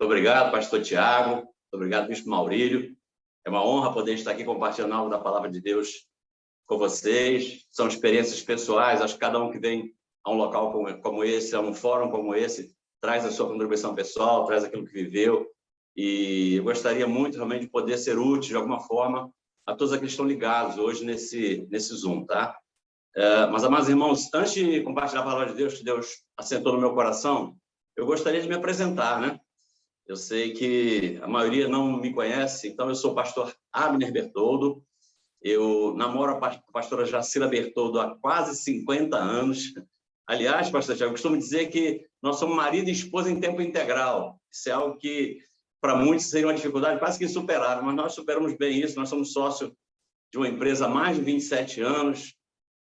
obrigado, pastor Tiago. Muito obrigado, bispo Maurílio. É uma honra poder estar aqui compartilhando algo da palavra de Deus com vocês. São experiências pessoais. Acho que cada um que vem a um local como esse, a um fórum como esse, traz a sua contribuição pessoal, traz aquilo que viveu. E eu gostaria muito realmente de poder ser útil de alguma forma a todos aqueles que estão ligados hoje nesse Zoom, tá? Mas, amados irmãos, antes de compartilhar a palavra de Deus, que Deus assentou no meu coração, eu gostaria de me apresentar, né? Eu sei que a maioria não me conhece, então eu sou o pastor Abner Bertoldo. Eu namoro a pastora Jacira Bertoldo há quase 50 anos. Aliás, pastor Tiago, eu costumo dizer que nós somos marido e esposa em tempo integral. Isso é algo que, para muitos, seria uma dificuldade quase que insuperável, mas nós superamos bem isso. Nós somos sócios de uma empresa há mais de 27 anos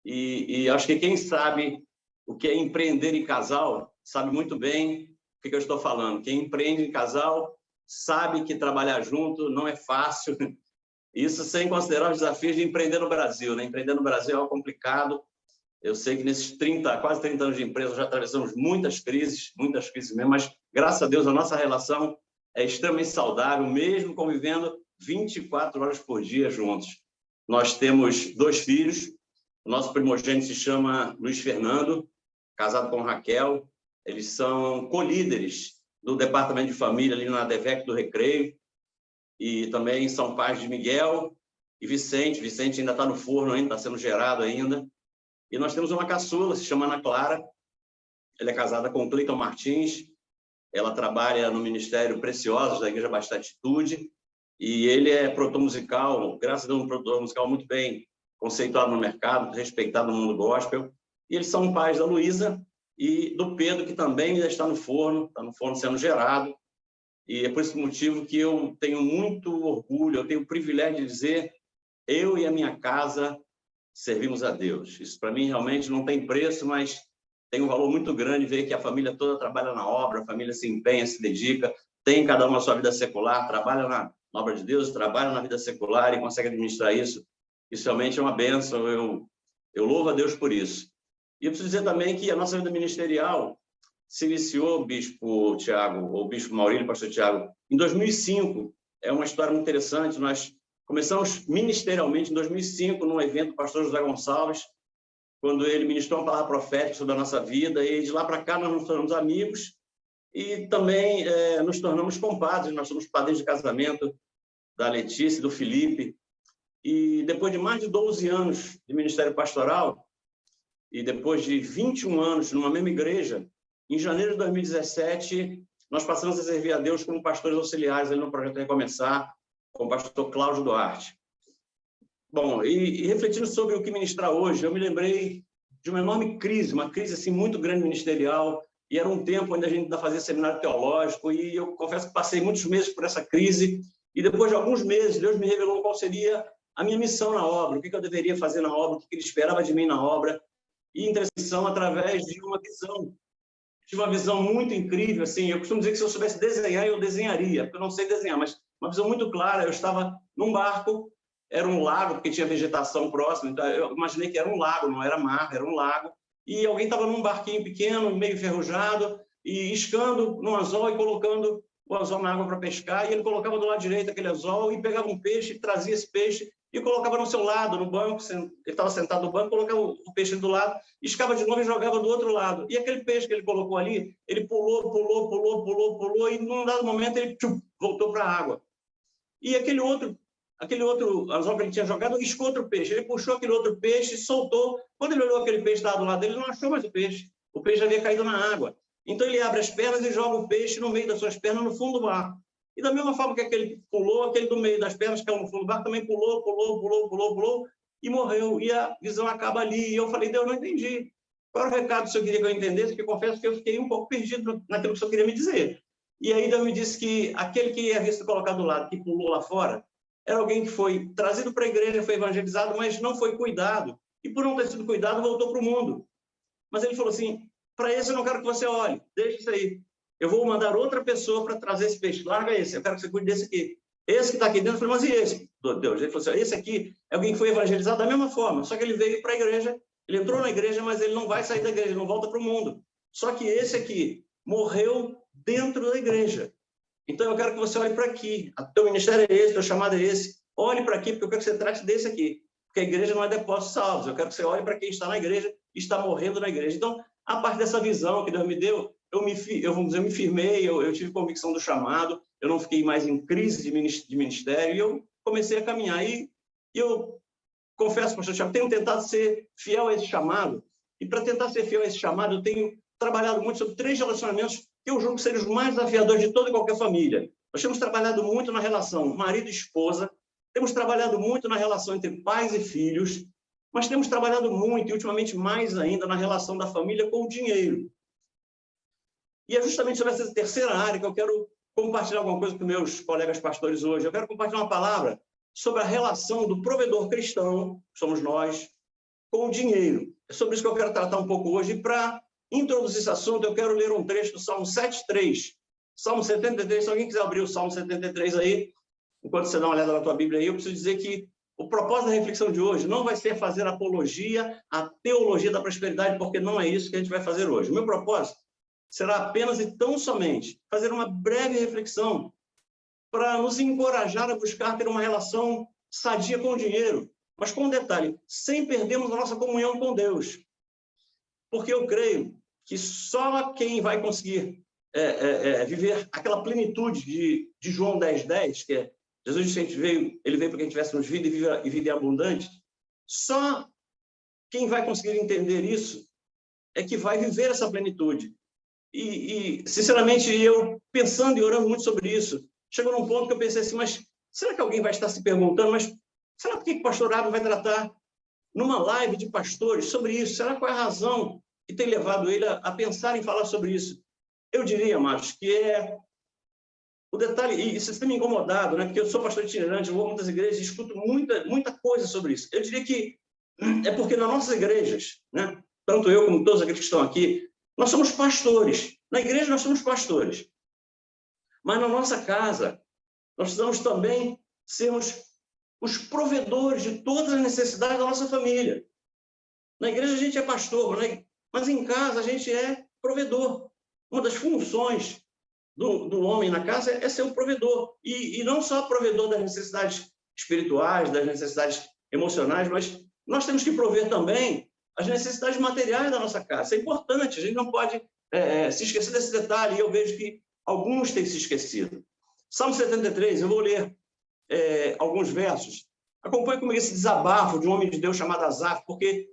e acho que quem sabe o que é empreender em casal sabe muito bem o que eu estou falando. Quem empreende em casal sabe que trabalhar junto não é fácil. Isso sem considerar os desafios de empreender no Brasil, né? Empreender no Brasil é algo complicado. Eu sei que nesses quase 30 anos de empresa já atravessamos muitas crises mesmo, mas graças a Deus a nossa relação é extremamente saudável, mesmo convivendo 24 horas por dia juntos. Nós temos 2 filhos. O nosso primogênito se chama Luiz Fernando, casado com Raquel. Eles são co-líderes do departamento de família ali na DEVEC do Recreio. E também são pais de Miguel e Vicente. Vicente ainda está no forno, ainda está sendo gerado ainda. E nós temos uma caçula, se chama Ana Clara. Ela é casada com o Cleiton Martins. Ela trabalha no Ministério Preciosos da Igreja Basta Atitude. E ele é produtor musical, graças a Deus, um produtor musical muito bem conceituado no mercado, respeitado no mundo gospel. E eles são pais da Luísa e do Pedro, que também ainda está no forno sendo gerado. E é por esse motivo que eu tenho muito orgulho, eu tenho o privilégio de dizer, eu e a minha casa servimos a Deus. Isso para mim realmente não tem preço, mas tem um valor muito grande ver que a família toda trabalha na obra, a família se empenha, se dedica, tem cada uma a sua vida secular, trabalha na obra de Deus, trabalha na vida secular e consegue administrar isso. Isso realmente é uma bênção, eu louvo a Deus por isso. E eu preciso dizer também que a nossa vida ministerial se iniciou, bispo Tiago, ou bispo Maurílio, pastor Tiago, em 2005. É uma história muito interessante. Nós começamos ministerialmente em 2005, num evento do pastor José Gonçalves, quando ele ministrou uma palavra profética sobre a nossa vida, e de lá para cá nós nos tornamos amigos e também nos tornamos compadres. Nós somos padrinhos de casamento da Letícia e do Felipe. E depois de mais de 12 anos de ministério pastoral, e depois de 21 anos numa mesma igreja, em janeiro de 2017, nós passamos a servir a Deus como pastores auxiliares ali no Projeto Recomeçar, com o pastor Cláudio Duarte. Bom, e refletindo sobre o que ministrar hoje, eu me lembrei de uma enorme crise, uma crise assim, muito grande ministerial, e era um tempo onde a gente ainda fazia seminário teológico, e eu confesso que passei muitos meses por essa crise, e depois de alguns meses, Deus me revelou qual seria a minha missão na obra, o que eu deveria fazer na obra, o que Ele esperava de mim na obra, e intercessão através de uma visão. Tive uma visão muito incrível, assim, eu costumo dizer que se eu soubesse desenhar, eu desenharia, porque eu não sei desenhar, mas uma visão muito clara. Eu estava num barco, era um lago, porque tinha vegetação próxima, então eu imaginei que era um lago, não era mar, era um lago, e alguém estava num barquinho pequeno, meio enferrujado, e iscando no anzol e colocando o anzol na água para pescar, e ele colocava do lado direito aquele anzol e pegava um peixe, trazia esse peixe e colocava no seu lado, no banco. Ele estava sentado no banco, colocava o peixe do lado, iscava de novo e jogava do outro lado. E aquele peixe que ele colocou ali, ele pulou, e num dado momento ele voltou para a água. E aquele outro anzol que ele tinha jogado, iscou outro peixe. Ele puxou aquele outro peixe, soltou. Quando ele olhou aquele peixe que estava do lado dele, ele não achou mais o peixe. O peixe já havia caído na água. Então ele abre as pernas e joga o peixe no meio das suas pernas, no fundo do barco. E da mesma forma que aquele pulou, aquele do meio das pernas, que caiu no fundo do barco, também pulou, e morreu. E a visão acaba ali. E eu falei, Deus, não entendi. Qual era o recado que o senhor queria que eu entendesse? Porque eu confesso que eu fiquei um pouco perdido naquilo que o senhor queria me dizer. E aí Deus me disse que aquele que havia sido colocado do lado, que pulou lá fora, era alguém que foi trazido para a igreja, foi evangelizado, mas não foi cuidado. E por não ter sido cuidado, voltou para o mundo. Mas ele falou assim, para esse eu não quero que você olhe, deixa isso aí. Eu vou mandar outra pessoa para trazer esse peixe. Larga esse, eu quero que você cuide desse aqui. Esse que está aqui dentro, eu falei, mas e esse? Deus, ele falou assim, esse aqui é alguém que foi evangelizado da mesma forma, só que ele veio para a igreja, ele entrou na igreja, mas ele não vai sair da igreja, ele não volta para o mundo. Só que esse aqui morreu dentro da igreja. Então, eu quero que você olhe para aqui. O teu ministério é esse, o teu chamado é esse. Olhe para aqui, porque eu quero que você trate desse aqui. Porque a igreja não é depósito de salvos. Eu quero que você olhe para quem está na igreja e está morrendo na igreja. Então, a partir dessa visão que Deus me deu, eu me firmei, eu tive convicção do chamado, eu não fiquei mais em crise de ministério, e eu comecei a caminhar. E eu confesso, pastor Thiago, tenho tentado ser fiel a esse chamado. E para tentar ser fiel a esse chamado, eu tenho trabalhado muito sobre 3 relacionamentos que eu julgo serem os mais desafiadores de toda e qualquer família. Nós temos trabalhado muito na relação marido e esposa, temos trabalhado muito na relação entre pais e filhos, mas temos trabalhado muito, e ultimamente mais ainda, na relação da família com o dinheiro. E é justamente sobre essa terceira área que eu quero compartilhar alguma coisa com meus colegas pastores hoje. Eu quero compartilhar uma palavra sobre a relação do provedor cristão, que somos nós, com o dinheiro. É sobre isso que eu quero tratar um pouco hoje. E para introduzir esse assunto, eu quero ler um trecho do Salmo 7,3. Salmo 73, se alguém quiser abrir o Salmo 73 aí, enquanto você dá uma olhada na tua Bíblia aí, eu preciso dizer que o propósito da reflexão de hoje não vai ser fazer apologia à teologia da prosperidade, porque não é isso que a gente vai fazer hoje. O meu propósito será apenas e tão somente fazer uma breve reflexão para nos encorajar a buscar ter uma relação sadia com o dinheiro, mas com um detalhe, sem perdermos a nossa comunhão com Deus. Porque eu creio que só quem vai conseguir viver aquela plenitude de João 10,10, que é Jesus disse que ele veio para que a gente tivéssemos vida e vida em abundante, só quem vai conseguir entender isso é que vai viver essa plenitude. E sinceramente, eu pensando e orando muito sobre isso, chegou num ponto que eu pensei assim, mas será que alguém vai estar se perguntando, mas será por que o pastor Abel vai tratar numa live de pastores sobre isso? Será qual é a razão que tem levado ele a pensar em falar sobre isso? Eu diria, Marcos, que é o detalhe, e isso tem me incomodado, né? Porque eu sou pastor itinerante, eu vou a muitas igrejas e escuto muita coisa sobre isso. Eu diria que é porque nas nossas igrejas, né? Tanto eu como todos aqueles que estão aqui, nós somos pastores. Na igreja nós somos pastores. Mas na nossa casa, nós precisamos também sermos os provedores de todas as necessidades da nossa família. Na igreja a gente é pastor, né? Mas em casa a gente é provedor. Uma das funções do homem na casa é ser um provedor. E não só provedor das necessidades espirituais, das necessidades emocionais, mas nós temos que prover também as necessidades materiais da nossa casa. Isso é importante, a gente não pode se esquecer desse detalhe, e eu vejo que alguns têm se esquecido. Salmo 73, eu vou ler alguns versos. Acompanhe comigo esse desabafo de um homem de Deus chamado Asaf, porque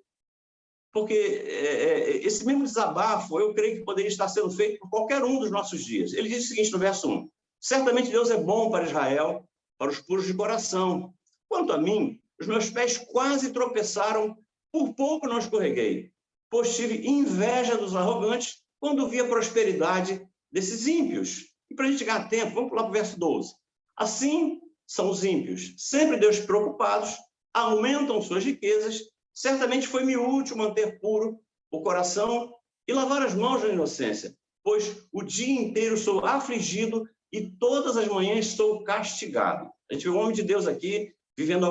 esse mesmo desabafo, eu creio que poderia estar sendo feito por qualquer um dos nossos dias. Ele diz o seguinte no verso 1, certamente Deus é bom para Israel, para os puros de coração. Quanto a mim, os meus pés quase tropeçaram, por pouco não escorreguei, pois tive inveja dos arrogantes quando vi a prosperidade desses ímpios. E para a gente ganhar tempo, vamos pular para o verso 12. Assim são os ímpios, sempre Deus preocupados, aumentam suas riquezas. Certamente foi-me útil manter puro o coração e lavar as mãos da inocência, pois o dia inteiro sou afligido e todas as manhãs sou castigado. A gente vê um homem de Deus aqui vivendo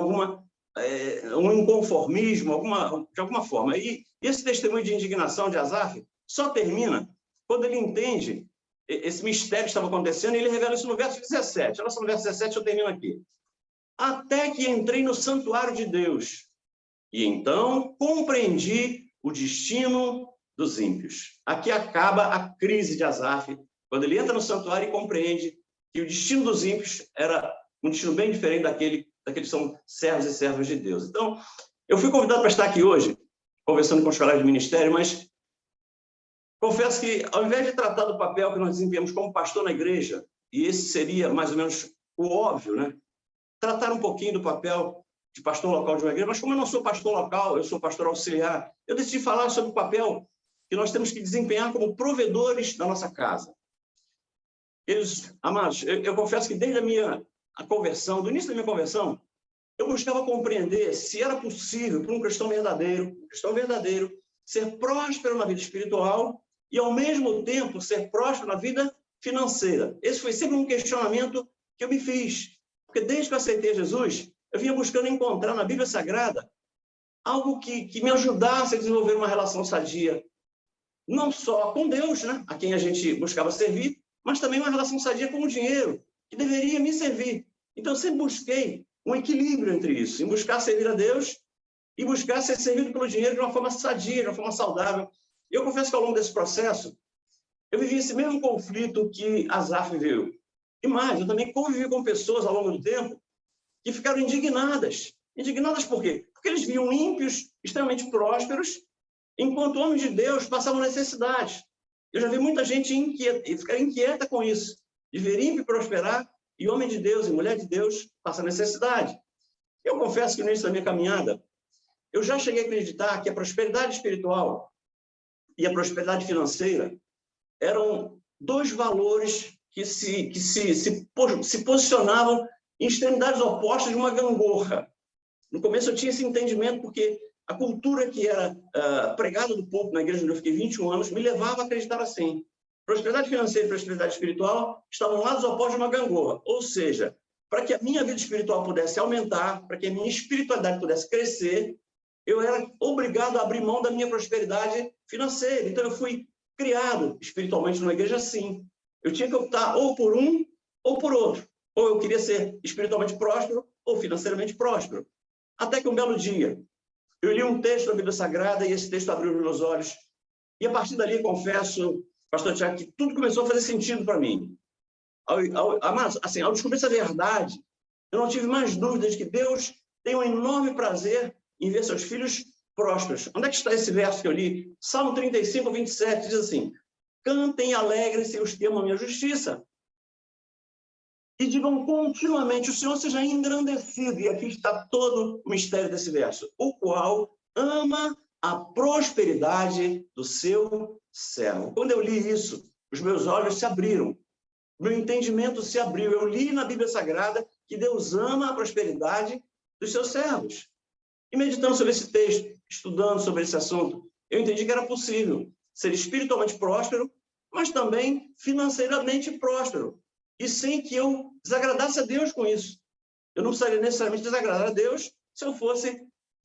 um inconformismo, de alguma forma. E esse testemunho de indignação de Asaf só termina quando ele entende esse mistério que estava acontecendo, e ele revela isso no verso 17. Olha só, no verso 17 eu termino aqui. Até que entrei no santuário de Deus, e então compreendi o destino dos ímpios. Aqui acaba a crise de Asaf, quando ele entra no santuário e compreende que o destino dos ímpios era um destino bem diferente daqueles que são servos e servas de Deus. Então, eu fui convidado para estar aqui hoje, conversando com os colegas de ministério, mas confesso que, ao invés de tratar do papel que nós desempenhamos como pastor na igreja, e esse seria mais ou menos o óbvio, né? Tratar um pouquinho do papel de pastor local de uma igreja, mas como eu não sou pastor local, eu sou pastor auxiliar, eu decidi falar sobre o papel que nós temos que desempenhar como provedores da nossa casa. Amados, eu confesso que desde a conversão, do início da minha conversão, eu buscava compreender se era possível para um cristão verdadeiro, ser próspero na vida espiritual e, ao mesmo tempo, ser próspero na vida financeira. Esse foi sempre um questionamento que eu me fiz, porque desde que eu aceitei Jesus, eu vinha buscando encontrar na Bíblia Sagrada algo que me ajudasse a desenvolver uma relação sadia, não só com Deus, né, a quem a gente buscava servir, mas também uma relação sadia com o dinheiro, que deveria me servir. Então, eu sempre busquei um equilíbrio entre isso, em buscar servir a Deus e buscar ser servido pelo dinheiro de uma forma sadia, de uma forma saudável. E eu confesso que ao longo desse processo, eu vivi esse mesmo conflito que Asaf viveu. E mais, eu também convivi com pessoas ao longo do tempo que ficaram indignadas. Indignadas por quê? Porque eles viam ímpios extremamente prósperos, enquanto homens de Deus passavam necessidades. Eu já vi muita gente ficar inquieta com isso, de ver ímpio prosperar e homem de Deus e mulher de Deus passar necessidade. Eu confesso que no início da minha caminhada, eu já cheguei a acreditar que a prosperidade espiritual e a prosperidade financeira eram dois valores que se posicionavam em extremidades opostas de uma gangorra. No começo eu tinha esse entendimento porque a cultura que era pregada do povo na igreja onde eu fiquei 21 anos me levava a acreditar assim. Prosperidade financeira e prosperidade espiritual estavam lados opostos de uma gangorra. Ou seja, para que a minha vida espiritual pudesse aumentar, para que a minha espiritualidade pudesse crescer, eu era obrigado a abrir mão da minha prosperidade financeira. Então, eu fui criado espiritualmente numa igreja assim. Eu tinha que optar ou por um ou por outro. Ou eu queria ser espiritualmente próspero ou financeiramente próspero. Até que um belo dia, eu li um texto da Bíblia Sagrada e esse texto abriu os meus olhos. E a partir dali, confesso, pastor Tiago, que tudo começou a fazer sentido para mim. Ao descobrir essa verdade, eu não tive mais dúvidas de que Deus tem um enorme prazer em ver seus filhos prósperos. Onde é que está esse verso que eu li? Salmo 35, 27, diz assim: cantem e alegrem-se os que amam a minha justiça. E digam continuamente, o Senhor seja engrandecido. E aqui está todo o mistério desse verso. O qual ama a prosperidade do seu servo. Quando eu li isso, os meus olhos se abriram. Meu entendimento se abriu. Eu li na Bíblia Sagrada que Deus ama a prosperidade dos seus servos. E meditando sobre esse texto, estudando sobre esse assunto, eu entendi que era possível ser espiritualmente próspero, mas também financeiramente próspero. E sem que eu desagradasse a Deus com isso. Eu não precisaria necessariamente desagradar a Deus se eu fosse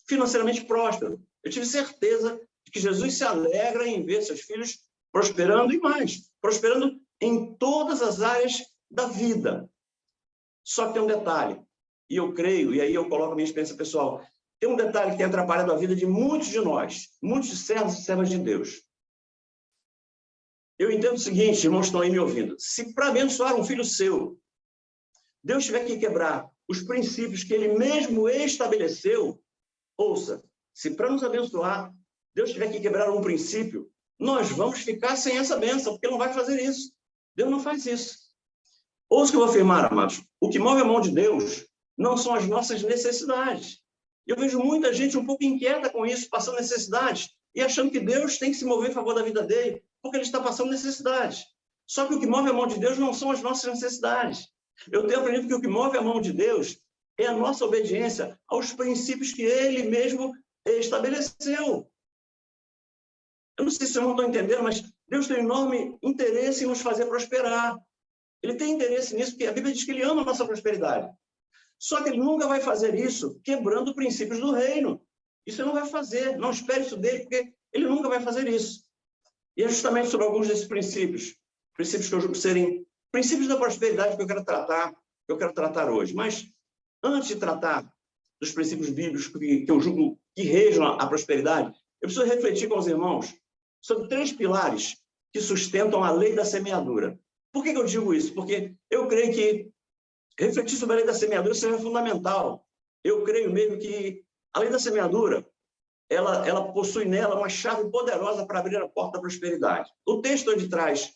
financeiramente próspero. Eu tive certeza de que Jesus se alegra em ver seus filhos prosperando e mais, prosperando em todas as áreas da vida. Só que tem um detalhe, e eu creio, e aí eu coloco a minha experiência pessoal, tem um detalhe que tem atrapalhado a vida de muitos de nós, muitos servos e servas de Deus. Eu entendo o seguinte, irmãos que estão aí me ouvindo, se para abençoar um filho seu, Deus tiver que quebrar os princípios que ele mesmo estabeleceu, ouça, se para nos abençoar, Deus tiver que quebrar um princípio, nós vamos ficar sem essa bênção, porque ele não vai fazer isso. Deus não faz isso. Ouça o que eu vou afirmar, amados. O que move a mão de Deus não são as nossas necessidades. Eu vejo muita gente um pouco inquieta com isso, passando necessidades, e achando que Deus tem que se mover em favor da vida dele, porque ele está passando necessidades. Só que o que move a mão de Deus não são as nossas necessidades. Eu tenho aprendido que o que move a mão de Deus é a nossa obediência aos princípios que ele mesmo estabeleceu. Eu não sei se vocês não estão entendendo, mas Deus tem enorme interesse em nos fazer prosperar. Ele tem interesse nisso, porque a Bíblia diz que ele ama a nossa prosperidade. Só que ele nunca vai fazer isso quebrando princípios do reino. Isso ele não vai fazer. Não espere isso dele, porque ele nunca vai fazer isso. E é justamente sobre alguns desses princípios, princípios que eu julgo serem princípios da prosperidade que eu quero tratar hoje. Mas antes de tratar dos princípios bíblicos que eu julgo que regem a prosperidade, eu preciso refletir com os irmãos sobre 3 pilares que sustentam a lei da semeadura. Por que eu digo isso? Porque eu creio que refletir sobre a lei da semeadura seja fundamental. Eu creio mesmo que a lei da semeadura, ela possui nela uma chave poderosa para abrir a porta da prosperidade. O texto onde traz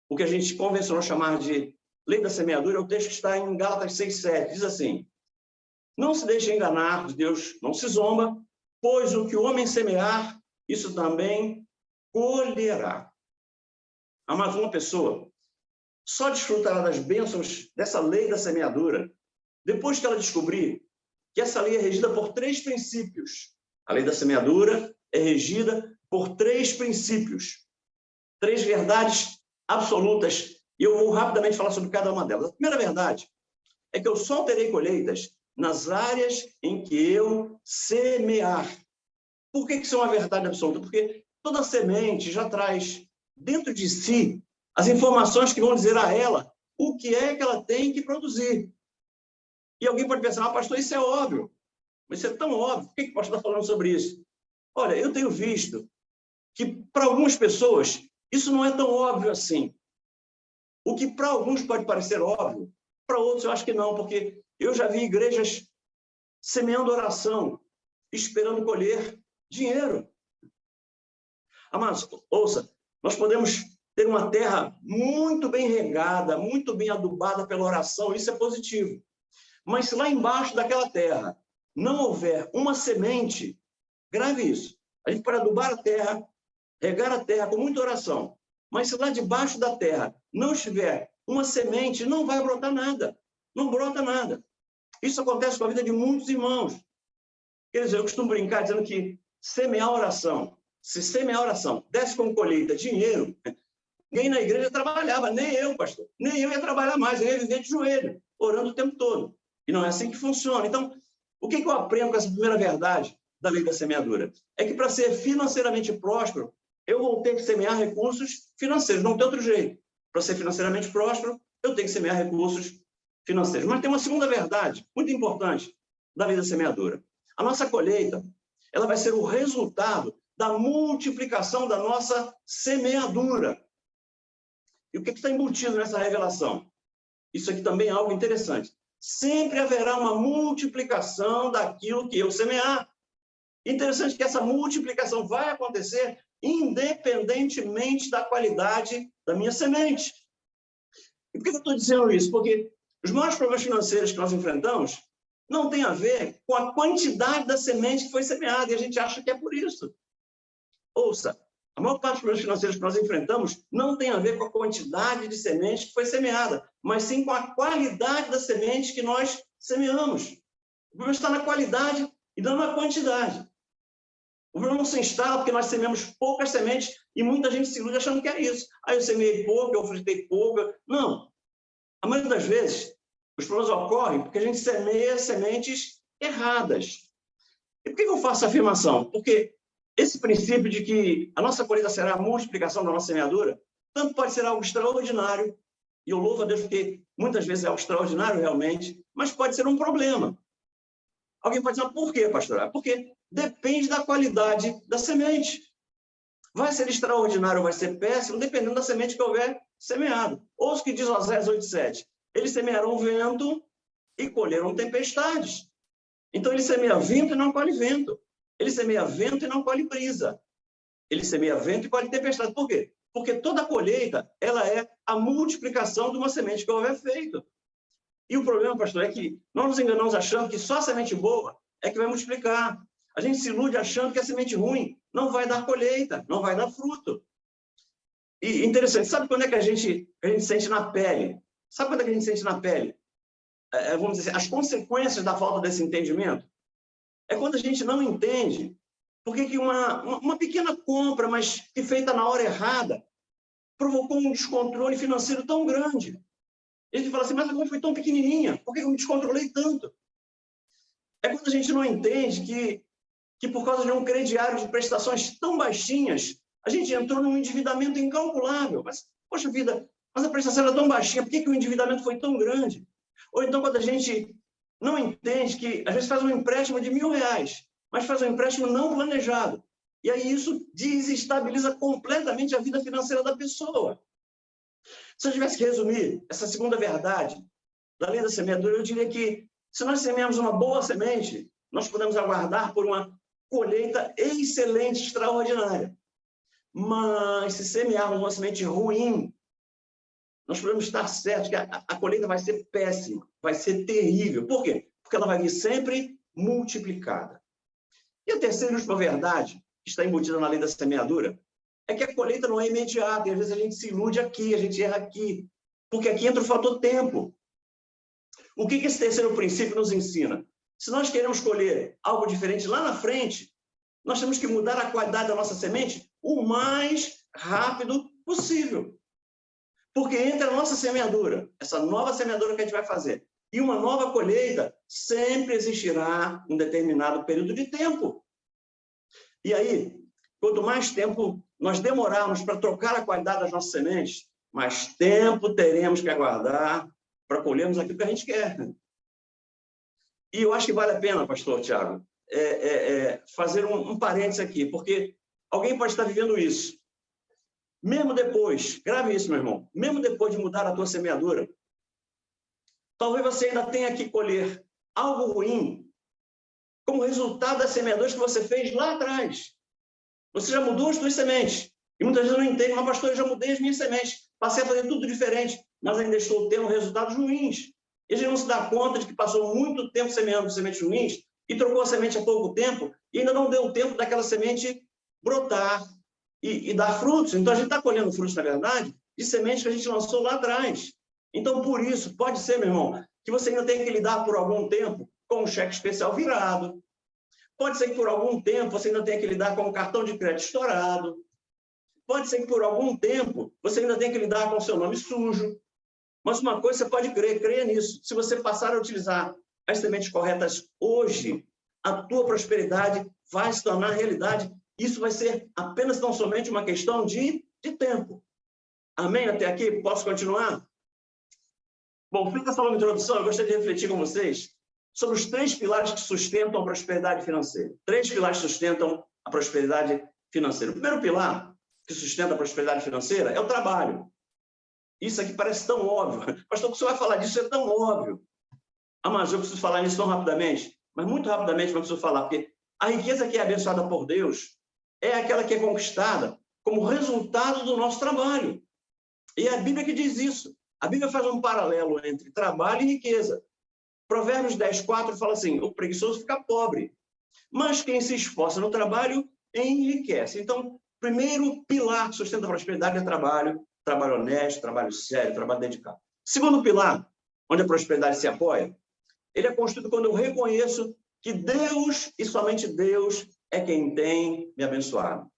o que a gente convencionou chamar de lei da semeadura é o texto que está em Gálatas 6,7. Diz assim: não se deixe enganar, Deus não se zomba, pois o que o homem semear, isso também colherá. Mas uma pessoa só desfrutará das bênçãos dessa lei da semeadura depois que ela descobrir que essa lei é regida por 3 princípios. A lei da semeadura é regida por 3 princípios, 3 verdades absolutas, e eu vou rapidamente falar sobre cada uma delas. A primeira verdade é que eu só terei colheitas nas áreas em que eu semear. Por que isso é uma verdade absoluta? Porque toda semente já traz dentro de si as informações que vão dizer a ela o que é que ela tem que produzir. E alguém pode pensar, pastor, isso é óbvio. Mas isso é tão óbvio. Por que o pastor está falando sobre isso? Olha, eu tenho visto que, para algumas pessoas, isso não é tão óbvio assim. O que para alguns pode parecer óbvio, para outros eu acho que não, porque eu já vi igrejas semeando oração, esperando colher dinheiro. Amados, ouça, nós podemos ter uma terra muito bem regada, muito bem adubada pela oração, isso é positivo. Mas se lá embaixo daquela terra não houver uma semente, grave isso. A gente pode adubar a terra, regar a terra com muita oração, mas se lá debaixo da terra não estiver uma semente, não vai brotar nada. Não brota nada. Isso acontece com a vida de muitos irmãos. Quer dizer, eu costumo brincar dizendo que semear oração, se semear oração desse como colheita dinheiro, ninguém na igreja trabalhava, nem eu, pastor. Nem eu ia trabalhar mais, eu ia viver de joelho, orando o tempo todo. E não é assim que funciona. Então, o que eu aprendo com essa primeira verdade da lei da semeadura? É que para ser financeiramente próspero, eu vou ter que semear recursos financeiros, não tem outro jeito. Para ser financeiramente próspero, eu tenho que semear recursos financeiros. Mas tem uma segunda verdade, muito importante, da lei da semeadura. A nossa colheita, ela vai ser o resultado da multiplicação da nossa semeadura. E o que está embutido nessa revelação? Isso aqui também é algo interessante. Sempre haverá uma multiplicação daquilo que eu semear. Interessante que essa multiplicação vai acontecer independentemente da qualidade da minha semente. E por que eu estou dizendo isso? Porque os maiores problemas financeiros que nós enfrentamos não tem a ver com a quantidade da semente que foi semeada, e a gente acha que é por isso. Ouça, a maior parte dos problemas financeiros que nós enfrentamos não tem a ver com a quantidade de semente que foi semeada, mas sim com a qualidade da semente que nós semeamos. O problema está na qualidade e não na quantidade. O problema não se instala porque nós semeamos poucas sementes e muita gente se ilude achando que é isso. Aí eu semeei pouco, eu fritei pouco. Não. A maioria das vezes, os problemas ocorrem porque a gente semeia sementes erradas. E por que eu faço essa afirmação? Porque esse princípio de que a nossa colheita será a multiplicação da nossa semeadura, tanto pode ser algo extraordinário, e eu louvo a Deus porque muitas vezes é algo extraordinário realmente, mas pode ser um problema. Alguém pode dizer, por quê, pastor? Porque depende da qualidade da semente. Vai ser extraordinário ou vai ser péssimo, dependendo da semente que houver semeado. Ouça o que diz Oséias 8,7. Eles semearam vento e colheram tempestades. Então, ele semeia vento e não colhe vento. Ele semeia vento e não colhe brisa. Ele semeia vento e colhe tempestade. Por quê? Porque toda colheita, ela é a multiplicação de uma semente que houver feito. E o problema, pastor, é que nós nos enganamos achando que só a semente boa é que vai multiplicar. A gente se ilude achando que a semente ruim não vai dar colheita, não vai dar fruto. E interessante, sabe quando é que a gente sente na pele? Sabe quando é que a gente sente na pele? Vamos dizer assim, as consequências da falta desse entendimento? É quando a gente não entende por que uma pequena compra, mas que feita na hora errada, provocou um descontrole financeiro tão grande. E a gente fala assim, mas a compra foi tão pequenininha, por que eu me descontrolei tanto? É quando a gente não entende que por causa de um crediário de prestações tão baixinhas, a gente entrou num endividamento incalculável. Mas, poxa vida, mas a prestação era tão baixinha, por que o endividamento foi tão grande? Ou então, quando a gente não entende que, às vezes, faz um empréstimo de R$1.000, mas faz um empréstimo não planejado. E aí isso desestabiliza completamente a vida financeira da pessoa. Se eu tivesse que resumir essa segunda verdade da lei da semeadura, eu diria que, se nós semearmos uma boa semente, nós podemos aguardar por uma colheita excelente, extraordinária. Mas, se semearmos uma semente ruim, nós podemos estar certos que a colheita vai ser péssima, vai ser terrível. Por quê? Porque ela vai vir sempre multiplicada. E a terceira e última verdade, que está embutida na lei da semeadura, é que a colheita não é imediata, e às vezes a gente se ilude aqui, a gente erra aqui, porque aqui entra o fator tempo. O que esse terceiro princípio nos ensina? Se nós queremos colher algo diferente lá na frente, nós temos que mudar a qualidade da nossa semente o mais rápido possível. Porque entre a nossa semeadura, essa nova semeadura que a gente vai fazer, e uma nova colheita, sempre existirá um determinado período de tempo. E aí, quanto mais tempo nós demorarmos para trocar a qualidade das nossas sementes, mais tempo teremos que aguardar para colhermos aquilo que a gente quer. E eu acho que vale a pena, pastor Tiago, fazer um parênteses aqui, porque alguém pode estar vivendo isso. Mesmo depois, grave isso, meu irmão, mesmo depois de mudar a tua semeadura, talvez você ainda tenha que colher algo ruim como resultado das semeaduras que você fez lá atrás. Você já mudou as suas sementes. E muitas vezes eu não entendo, mas pastor, eu já mudei as minhas sementes. Passei a fazer tudo diferente, mas ainda estou tendo resultados ruins. E a gente não se dá conta de que passou muito tempo semeando sementes ruins e trocou a semente há pouco tempo e ainda não deu tempo daquela semente brotar e dar frutos. Então, a gente está colhendo frutos, na verdade, de sementes que a gente lançou lá atrás. Então, por isso, pode ser, meu irmão, que você ainda tenha que lidar por algum tempo com um cheque especial virado. Pode ser que por algum tempo você ainda tenha que lidar com um cartão de crédito estourado. Pode ser que por algum tempo você ainda tenha que lidar com o seu nome sujo. Mas uma coisa você pode crer, creia nisso. Se você passar a utilizar as sementes corretas hoje, a tua prosperidade vai se tornar realidade. Isso vai ser apenas tão somente uma questão de tempo. Amém? Até aqui? Posso continuar? Bom, feita essa longa introdução, eu gostaria de refletir com vocês sobre os 3 pilares que sustentam a prosperidade financeira. 3 pilares que sustentam a prosperidade financeira. O primeiro pilar que sustenta a prosperidade financeira é o trabalho. Isso aqui parece tão óbvio. Pastor, o que você vai falar disso é tão óbvio. Ah, mas eu preciso falar nisso tão rapidamente. Mas muito rapidamente eu preciso falar, porque a riqueza que é abençoada por Deus é aquela que é conquistada como resultado do nosso trabalho. E é a Bíblia que diz isso. A Bíblia faz um paralelo entre trabalho e riqueza. Provérbios 10:4 fala assim, o preguiçoso fica pobre, mas quem se esforça no trabalho enriquece. Então, primeiro pilar que sustenta a prosperidade é trabalho honesto, trabalho sério, trabalho dedicado. Segundo pilar, onde a prosperidade se apoia, ele é construído quando eu reconheço que Deus e somente Deus é quem tem me abençoado.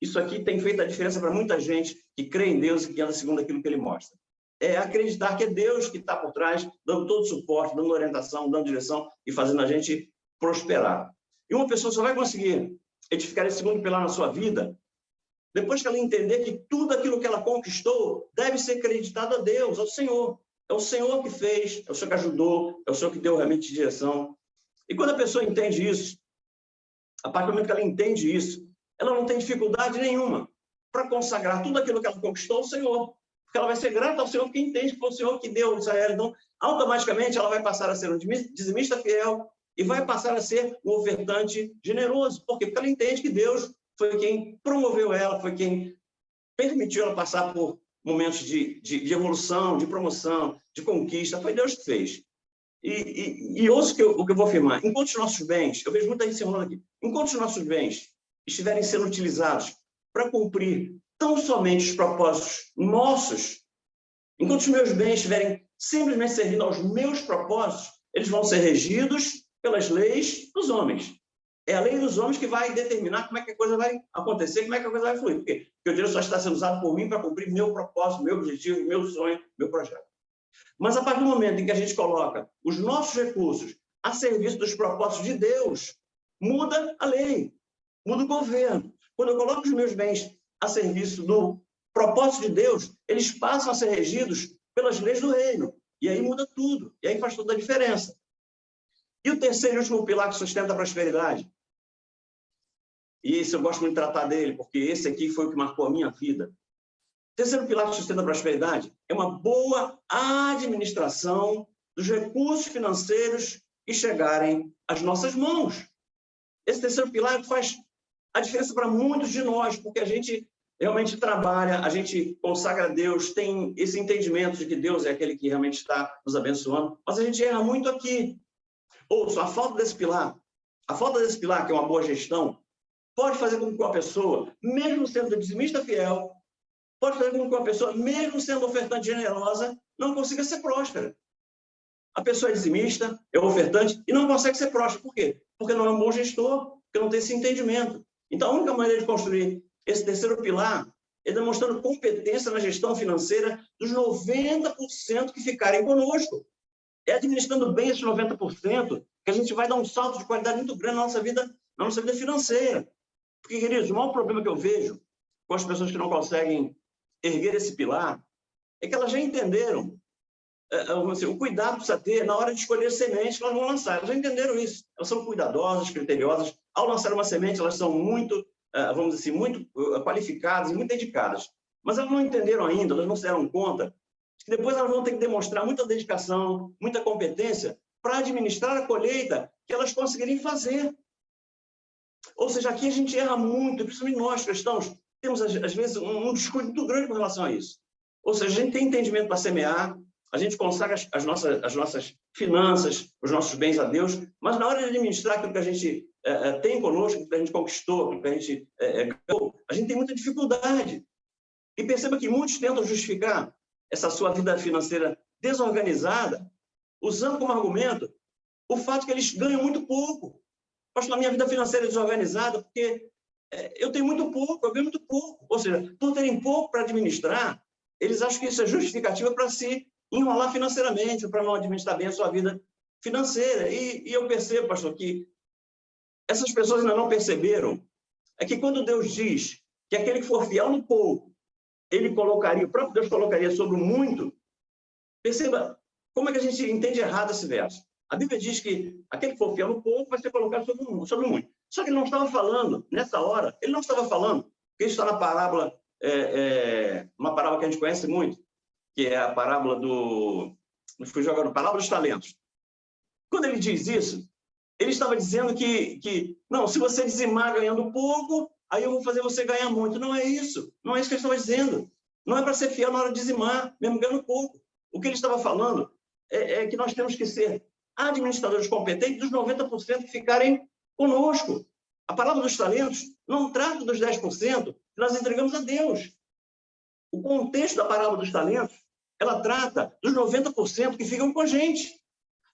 Isso aqui tem feito a diferença para muita gente que crê em Deus e que anda segundo aquilo que ele mostra. É acreditar que é Deus que está por trás, dando todo o suporte, dando orientação, dando direção e fazendo a gente prosperar. E uma pessoa só vai conseguir edificar esse segundo pilar na sua vida depois que ela entender que tudo aquilo que ela conquistou deve ser acreditado a Deus, ao Senhor. É o Senhor que fez, é o Senhor que ajudou, é o Senhor que deu realmente direção. E quando a pessoa entende isso, a partir do momento que ela entende isso, ela não tem dificuldade nenhuma para consagrar tudo aquilo que ela conquistou ao Senhor. Porque ela vai ser grata ao Senhor, porque entende que foi o Senhor que deu isso a ela. Então, automaticamente, ela vai passar a ser um dizimista fiel e vai passar a ser um ofertante generoso. Por quê? Porque ela entende que Deus foi quem promoveu ela, foi quem permitiu ela passar por momentos de evolução, de promoção, de conquista. Foi Deus que fez. E ouço o que eu vou afirmar. Enquanto os nossos bens, eu vejo muita gente se enrolando aqui, enquanto os nossos bens estiverem sendo utilizados para cumprir tão somente os propósitos nossos, enquanto os meus bens estiverem simplesmente servindo aos meus propósitos, eles vão ser regidos pelas leis dos homens. É a lei dos homens que vai determinar como é que a coisa vai acontecer, como é que a coisa vai fluir. Por quê? Porque o dinheiro só está sendo usado por mim para cumprir meu propósito, meu objetivo, meu sonho, meu projeto. Mas a partir do momento em que a gente coloca os nossos recursos a serviço dos propósitos de Deus, muda a lei, muda o governo. Quando eu coloco os meus bens a serviço do propósito de Deus, eles passam a ser regidos pelas leis do reino. E aí muda tudo. E aí faz toda a diferença. E o terceiro e último pilar que sustenta a prosperidade? E esse eu gosto muito de tratar dele, porque esse aqui foi o que marcou a minha vida. O terceiro pilar que sustenta a prosperidade é uma boa administração dos recursos financeiros que chegarem às nossas mãos. Esse terceiro pilar faz a diferença para muitos de nós, porque a gente realmente trabalha, a gente consagra a Deus, tem esse entendimento de que Deus é aquele que realmente está nos abençoando, mas a gente erra muito aqui. Ouça, a falta desse pilar, que é uma boa gestão, pode fazer com que uma pessoa, mesmo sendo dizimista fiel, pode fazer com que uma pessoa, mesmo sendo ofertante generosa, não consiga ser próspera. A pessoa é dizimista, é ofertante e não consegue ser próspera. Por quê? Porque não é um bom gestor, porque não tem esse entendimento. Então, a única maneira de construir esse terceiro pilar é demonstrando competência na gestão financeira dos 90% que ficarem conosco. É administrando bem esses 90% que a gente vai dar um salto de qualidade muito grande na nossa vida financeira. Porque, queridos, o maior problema que eu vejo com as pessoas que não conseguem erguer esse pilar é que elas já entenderam o cuidado que precisa ter na hora de escolher sementes que elas vão lançar. Elas já entenderam isso. Elas são cuidadosas, criteriosas. Ao lançar uma semente, elas são muito, vamos dizer assim, muito qualificadas e muito dedicadas. Mas elas não entenderam ainda, elas não se deram conta de que depois elas vão ter que demonstrar muita dedicação, muita competência para administrar a colheita que elas conseguirem fazer. Ou seja, aqui a gente erra muito, principalmente nós cristãos, temos, às vezes, um descuido muito grande com relação a isso. Ou seja, a gente tem entendimento para semear, a gente consagra as nossas finanças, os nossos bens a Deus, mas na hora de administrar aquilo que a gente tem conosco, aquilo que a gente conquistou, aquilo que a gente ganhou, a gente tem muita dificuldade. E perceba que muitos tentam justificar essa sua vida financeira desorganizada, usando como argumento o fato que eles ganham muito pouco. Pastor, a minha vida financeira é desorganizada porque eu tenho muito pouco, eu ganho muito pouco. Ou seja, por terem pouco para administrar, eles acham que isso é justificativa para se enrolar financeiramente, para não administrar bem a sua vida financeira. E eu percebo, pastor, que essas pessoas ainda não perceberam é que quando Deus diz que aquele que for fiel no pouco, ele colocaria, o próprio Deus colocaria sobre o muito, perceba como é que a gente entende errado esse verso. A Bíblia diz que aquele que for fiel no pouco vai ser colocado sobre o muito. Só que ele não estava falando, nessa hora, ele não estava falando, porque isso está na parábola, uma parábola que a gente conhece muito, que é a parábola a parábola dos talentos. Quando ele diz isso, ele estava dizendo que não, se você dizimar ganhando pouco, aí eu vou fazer você ganhar muito. Não é isso. Não é isso que ele estava dizendo. Não é para ser fiel na hora de dizimar, mesmo ganhando pouco. O que ele estava falando é que nós temos que ser administradores competentes dos 90% que ficarem conosco. A parábola dos talentos não trata dos 10% que nós entregamos a Deus. O contexto da parábola dos talentos, ela trata dos 90% que ficam com a gente.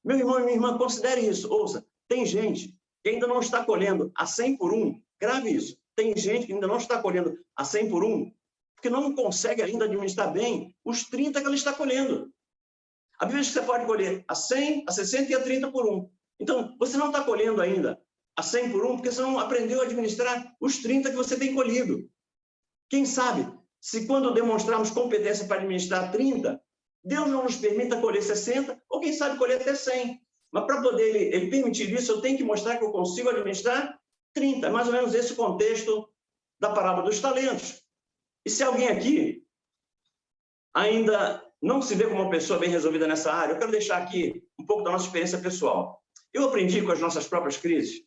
Meu irmão e minha irmã, considere isso. Ouça, tem gente que ainda não está colhendo a 100 por 1. Grave isso. Tem gente que ainda não está colhendo a 100 por 1, porque não consegue ainda administrar bem os 30 que ela está colhendo. A Bíblia diz que você pode colher a 100, a 60 e a 30 por 1. Então, você não está colhendo ainda a 100 por 1, porque você não aprendeu a administrar os 30 que você tem colhido. Quem sabe, se quando demonstrarmos competência para administrar 30, Deus não nos permita colher 60, ou quem sabe colher até 100. Mas para poder ele permitir isso, eu tenho que mostrar que eu consigo administrar 30. É mais ou menos esse o contexto da parábola dos talentos. E se alguém aqui ainda não se vê como uma pessoa bem resolvida nessa área, eu quero deixar aqui um pouco da nossa experiência pessoal. Eu aprendi com as nossas próprias crises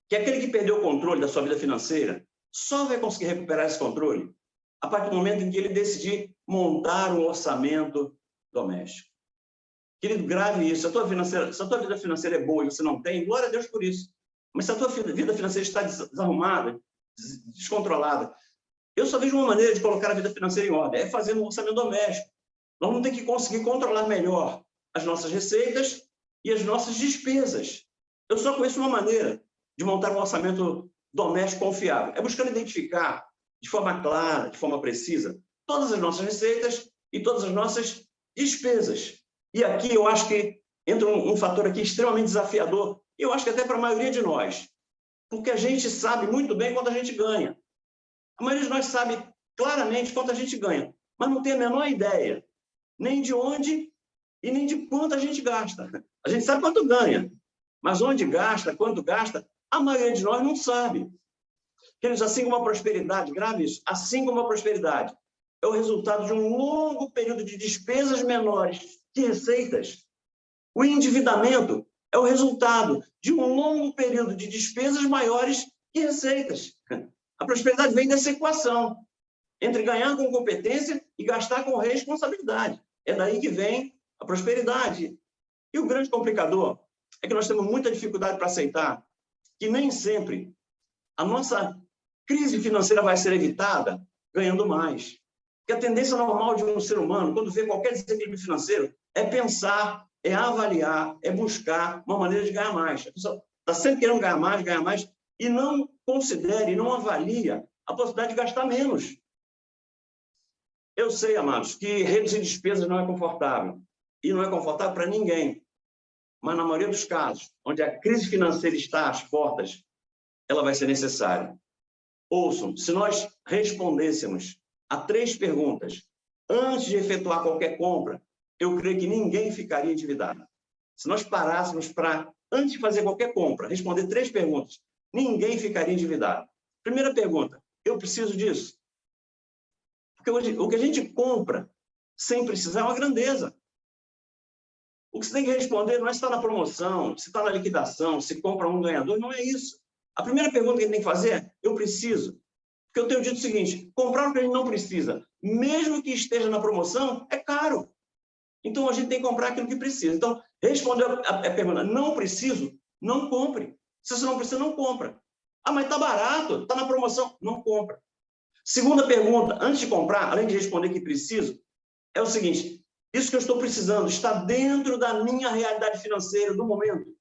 que aquele que perdeu o controle da sua vida financeira só vai conseguir recuperar esse controle a partir do momento em que ele decidir montar um orçamento doméstico. Querido, grave isso. Se a tua vida financeira é boa e você não tem, glória a Deus por isso. Mas se a tua vida financeira está desarrumada, descontrolada, eu só vejo uma maneira de colocar a vida financeira em ordem, é fazendo um orçamento doméstico. Nós vamos ter que conseguir controlar melhor as nossas receitas e as nossas despesas. Eu só conheço uma maneira de montar um orçamento doméstico confiável. É buscando identificar de forma clara, de forma precisa, todas as nossas receitas e todas as nossas despesas. E aqui eu acho que entra um fator aqui extremamente desafiador, e eu acho que até para a maioria de nós, porque a gente sabe muito bem quanto a gente ganha. A maioria de nós sabe claramente quanto a gente ganha, mas não tem a menor ideia nem de onde e nem de quanto a gente gasta. A gente sabe quanto ganha, mas onde gasta, quanto gasta, a maioria de nós não sabe. Queridos, assim como a prosperidade, grave isso, assim como a prosperidade é o resultado de um longo período de despesas menores que receitas, o endividamento é o resultado de um longo período de despesas maiores que receitas. A prosperidade vem dessa equação entre ganhar com competência e gastar com responsabilidade. É daí que vem a prosperidade. E o grande complicador é que nós temos muita dificuldade para aceitar que nem sempre a nossa crise financeira vai ser evitada ganhando mais. Porque a tendência normal de um ser humano, quando vê qualquer desequilíbrio financeiro, é pensar, é avaliar, é buscar uma maneira de ganhar mais. A pessoa está sempre querendo ganhar mais, e não considere, não avalia a possibilidade de gastar menos. Eu sei, amados, que reduzir despesas não é confortável. E não é confortável para ninguém. Mas, na maioria dos casos, onde a crise financeira está às portas, ela vai ser necessária. Ouçam, se nós respondêssemos a 3 perguntas, antes de efetuar qualquer compra, eu creio que ninguém ficaria endividado. Se nós parássemos para, antes de fazer qualquer compra, responder 3 perguntas, ninguém ficaria endividado. Primeira pergunta, eu preciso disso? Porque hoje, o que a gente compra sem precisar é uma grandeza. O que você tem que responder não é se está na promoção, se está na liquidação, se compra um ganhador, não é isso. A primeira pergunta que a gente tem que fazer é, eu preciso? Porque eu tenho dito o seguinte, comprar o que a gente não precisa, mesmo que esteja na promoção, é caro. Então, a gente tem que comprar aquilo que precisa. Então, respondeu a pergunta, não preciso, não compre. Se você não precisa, não compra. Ah, mas está barato, está na promoção, não compra. Segunda pergunta, antes de comprar, além de responder que preciso, é o seguinte, isso que eu estou precisando está dentro da minha realidade financeira do momento.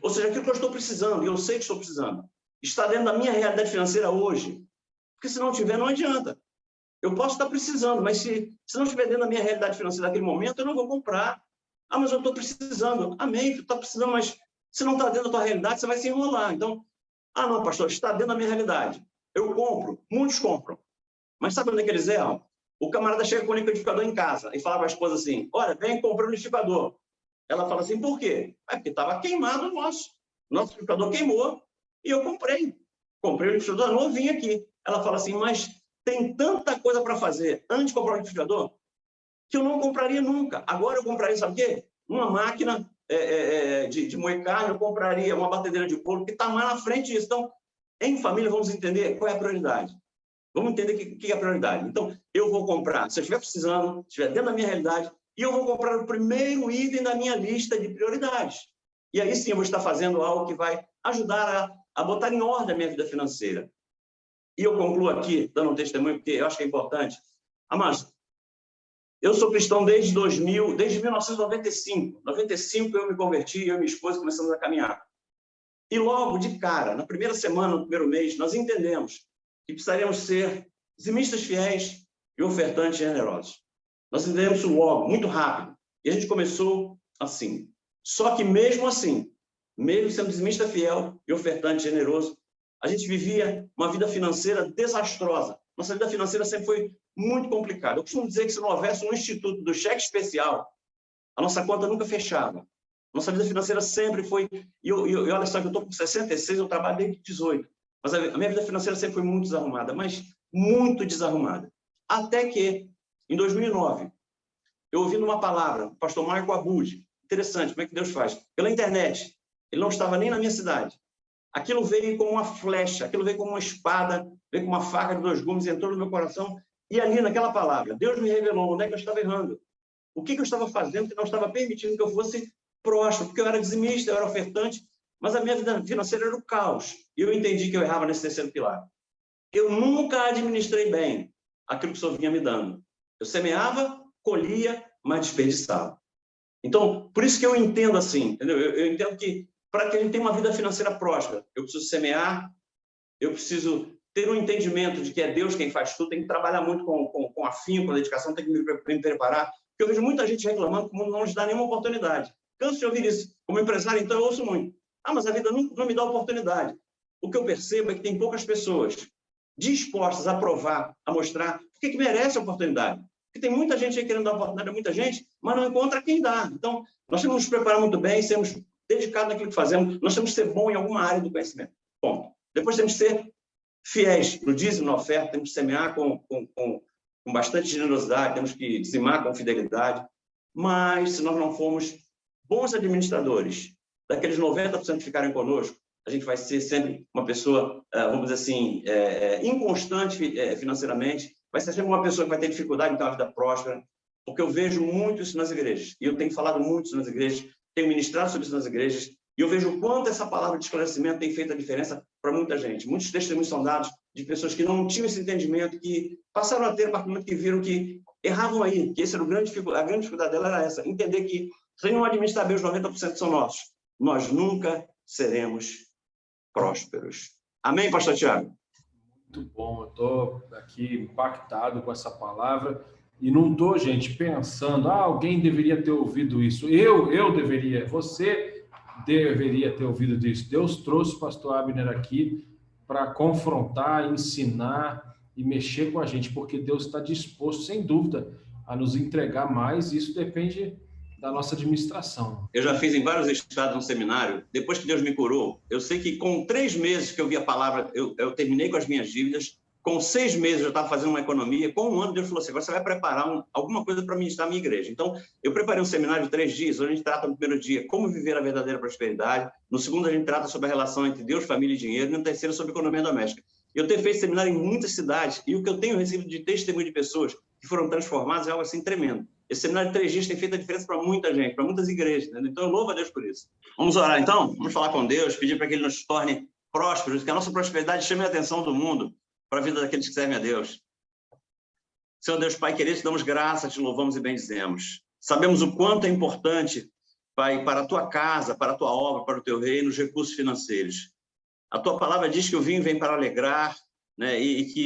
Ou seja, aquilo que eu estou precisando, e eu sei que estou precisando, está dentro da minha realidade financeira hoje. Porque se não tiver, não adianta. Eu posso estar precisando, mas se não estiver dentro da minha realidade financeira naquele momento, eu não vou comprar. Ah, mas eu estou precisando. Amém, tu está precisando, mas se não está dentro da tua realidade, você vai se enrolar. Então, ah, não, pastor, está dentro da minha realidade. Eu compro, muitos compram. Mas sabe onde é que eles erram? O camarada chega com o liquidificador em casa e fala para a esposa assim, olha, vem comprar um liquidificador. Ela fala assim, por quê? É porque estava queimado o nosso. Nosso liquidificador queimou e eu comprei. Comprei o liquidificador novinho aqui. Ela fala assim, mas tem tanta coisa para fazer antes de comprar o liquidificador que eu não compraria nunca. Agora eu compraria, sabe o quê? Uma máquina de moer carne, eu compraria uma batedeira de bolo, que está mais na frente disso. Então, em família, vamos entender qual é a prioridade. Vamos entender o que é a prioridade. Então, eu vou comprar, se eu estiver precisando, se estiver dentro da minha realidade, e eu vou comprar o primeiro item da minha lista de prioridades. E aí sim eu vou estar fazendo algo que vai ajudar a botar em ordem a minha vida financeira. E eu concluo aqui, dando um testemunho, porque eu acho que é importante. Amados, eu sou cristão desde 1995. Em 95 eu me converti, eu e minha esposa começamos a caminhar. E logo de cara, na primeira semana, no primeiro mês, nós entendemos que precisaríamos ser dizimistas fiéis e ofertantes generosos. Nós entendemos isso logo, muito rápido. E a gente começou assim. Só que mesmo assim, mesmo sendo dizimista fiel e ofertante generoso, a gente vivia uma vida financeira desastrosa. Nossa vida financeira sempre foi muito complicada. Eu costumo dizer que se não houvesse um instituto do cheque especial, a nossa conta nunca fechava. Nossa vida financeira sempre foi... E olha só que eu estou com 66, eu trabalho desde 18. Mas a minha vida financeira sempre foi muito desarrumada, mas muito desarrumada. Até que, em 2009, eu ouvi uma palavra, o pastor Marco Abud, interessante, como é que Deus faz? Pela internet. Ele não estava nem na minha cidade. Aquilo veio como uma flecha, aquilo veio como uma espada, veio como uma faca de 2 gumes, entrou no meu coração, e ali naquela palavra, Deus me revelou onde é que eu estava errando. O que eu estava fazendo que não estava permitindo que eu fosse próspero, porque eu era dizimista, eu era ofertante, mas a minha vida financeira era o caos. E eu entendi que eu errava nesse terceiro pilar. Eu nunca administrei bem aquilo que o Senhor vinha me dando. Eu semeava, colhia, mas desperdiçava. Então, por isso que eu entendo assim, entendeu? Eu entendo que para que a gente tenha uma vida financeira próspera, eu preciso semear, eu preciso ter um entendimento de que é Deus quem faz tudo, tem que trabalhar muito com afinco, com dedicação, tem que me preparar, porque eu vejo muita gente reclamando que o mundo não nos dá nenhuma oportunidade. Canso de ouvir isso. Como empresário, então, eu ouço muito. Ah, mas a vida não me dá oportunidade. O que eu percebo é que tem poucas pessoas dispostas a provar, a mostrar por que merece a oportunidade. Porque tem muita gente aí querendo dar oportunidade a muita gente, mas não encontra quem dá. Então, nós temos que nos preparar muito bem, sermos dedicados naquilo que fazemos, nós temos que ser bons em alguma área do conhecimento. Ponto. Depois temos que ser fiéis no dízimo, na oferta, temos que semear com bastante generosidade, temos que dizimar com fidelidade, mas se nós não formos bons administradores, daqueles 90% que ficarem conosco, a gente vai ser sempre uma pessoa, vamos dizer assim, inconstante financeiramente, vai ser sempre uma pessoa que vai ter dificuldade em ter uma vida próspera, porque eu vejo muito isso nas igrejas, e eu tenho falado muito isso nas igrejas, tenho ministrado sobre isso nas igrejas, e eu vejo o quanto essa palavra de esclarecimento tem feito a diferença para muita gente. Muitos testemunhos são dados de pessoas que não tinham esse entendimento, que passaram a ter a partir do momento que viram que erravam aí, que esse era a grande dificuldade dela era essa, entender que se não administrar bem os 90% são nossos, nós nunca seremos prósperos. Amém, pastor Tiago? Muito bom, eu estou aqui impactado com essa palavra e não estou, gente, pensando, alguém deveria ter ouvido isso, eu deveria, você deveria ter ouvido isso. Deus trouxe o pastor Abner aqui para confrontar, ensinar e mexer com a gente, porque Deus está disposto, sem dúvida, a nos entregar mais, e isso depende da nossa administração. Eu já fiz em vários estados um seminário, depois que Deus me curou, eu sei que com 3 meses que eu vi a palavra, eu terminei com as minhas dívidas, com 6 meses eu estava fazendo uma economia, com 1 ano Deus falou assim, agora você vai preparar alguma coisa para ministrar na minha igreja. Então, eu preparei um seminário de 3 dias, onde a gente trata no primeiro dia como viver a verdadeira prosperidade, no segundo a gente trata sobre a relação entre Deus, família e dinheiro, e no terceiro sobre economia doméstica. Eu tenho feito seminário em muitas cidades, e o que eu tenho recebido de testemunho de pessoas que foram transformadas é algo assim tremendo. Esse seminário de 3 dias tem feito a diferença para muita gente, para muitas igrejas, né? Então eu louvo a Deus por isso. Vamos orar então? Vamos falar com Deus, pedir para que Ele nos torne prósperos, que a nossa prosperidade chame a atenção do mundo para a vida daqueles que servem a Deus. Senhor Deus, Pai querido, te damos graça, te louvamos e bendizemos. Sabemos o quanto é importante, Pai, para a tua casa, para a tua obra, para o teu reino, os recursos financeiros. A tua palavra diz que o vinho vem para alegrar, né?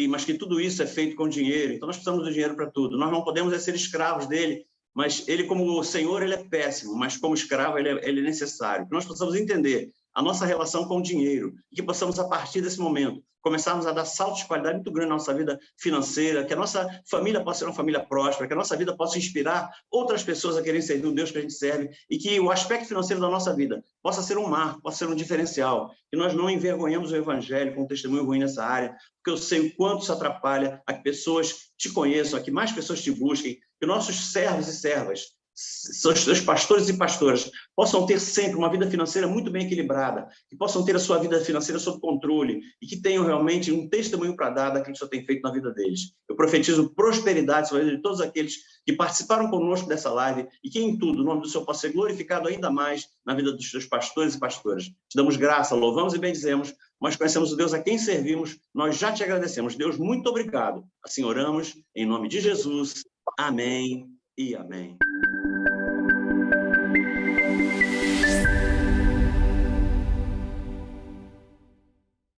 Mas que tudo isso é feito com dinheiro. Então nós precisamos do dinheiro para tudo. Nós não podemos ser escravos dele, mas ele como o Senhor, ele é péssimo, mas como escravo ele é necessário. Que nós possamos entender a nossa relação com o dinheiro e que possamos, a partir desse momento, começarmos a dar saltos de qualidade muito grande na nossa vida financeira, que a nossa família possa ser uma família próspera, que a nossa vida possa inspirar outras pessoas a quererem servir o Deus que a gente serve e que o aspecto financeiro da nossa vida possa ser um marco, possa ser um diferencial, que nós não envergonhemos o Evangelho com um testemunho ruim nessa área, porque eu sei o quanto isso atrapalha a que pessoas te conheçam, a que mais pessoas te busquem, que nossos servos e servas, seus pastores e pastoras possam ter sempre uma vida financeira muito bem equilibrada, que possam ter a sua vida financeira sob controle e que tenham realmente um testemunho para dar daquilo que o Senhor tem feito na vida deles. Eu profetizo prosperidade sobre a vida de todos aqueles que participaram conosco dessa live e que em tudo o nome do Senhor possa ser glorificado ainda mais na vida dos seus pastores e pastoras. Te damos graça, louvamos e bendizemos, nós conhecemos o Deus a quem servimos, nós já te agradecemos. Deus, muito obrigado. Assim oramos, em nome de Jesus. Amém e amém.